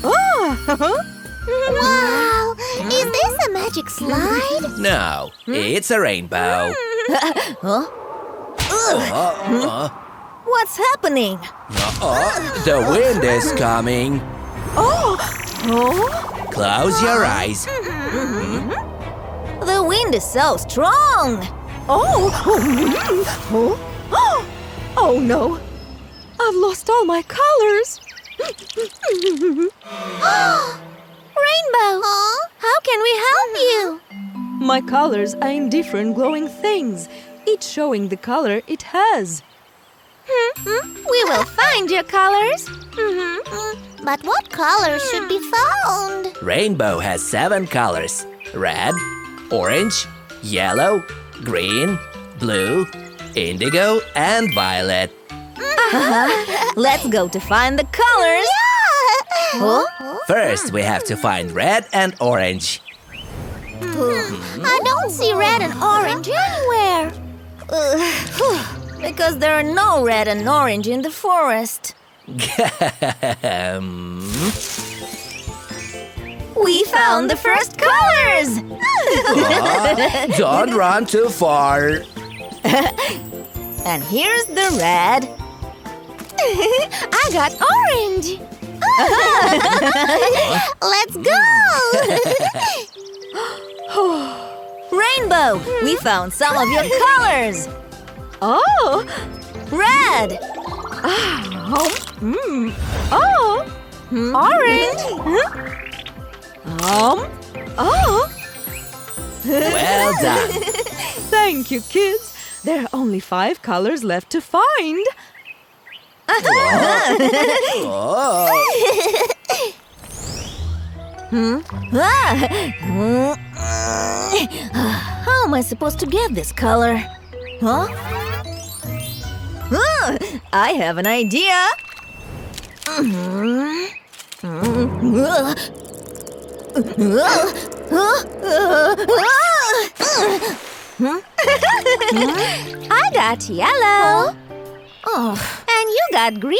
Wow! Is this a magic slide? No, it's a rainbow. What's happening? The wind is coming. Oh! Close your eyes. The wind is so strong. Oh no! I've lost all my colors. Rainbow! How can we help you? My colors are in different glowing things, each showing the color it has. We will find your colors. But what colors should be found? Rainbow has 7 colors. Red, orange, yellow, green, blue, indigo, and violet. Let's go to find the colors. First, we have to find red and orange. I don't see red and orange anywhere. Because there are no red and orange in the forest. We found the first colors! Don't run too far. And here's the red. I got orange. Let's go! Rainbow, we found some of your colors. Oh! Red. Orange! Well done. Thank you, kids. There are only 5 colors left to find. How am I supposed to get this color? I have an idea. I got yellow. And you got green.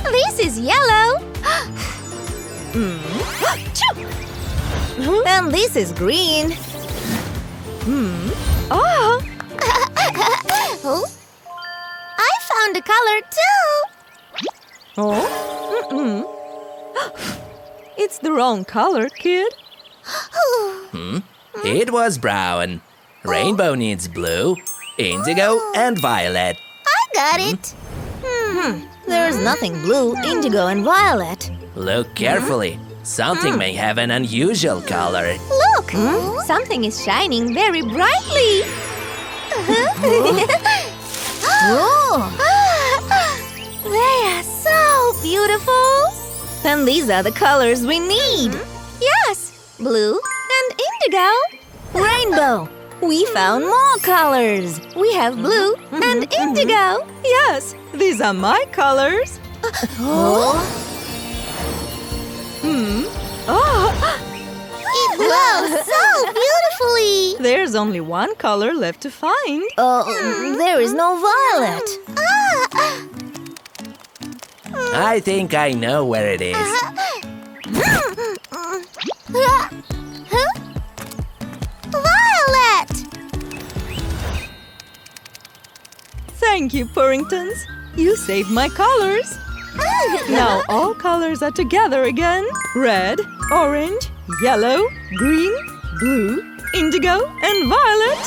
This is yellow. And this is green. I found a color too. It's the wrong color, kid. It was brown. Rainbow needs blue, indigo, and violet. I got it. There's nothing blue, indigo, and violet. Look carefully. Something may have an unusual color. Look, something is shining very brightly. They are so beautiful. And these are the colors we need. Yes, blue and indigo. Rainbow, we found more colors. We have blue and indigo. Yes, these are my colors. It glows so beautifully. There's only 1 color left to find. There is no violet. I think I know where it is. Violet. Thank you, Purringtons. You saved my colors. Now all colors are together again. Red, orange, yellow, green, blue, indigo, and violet.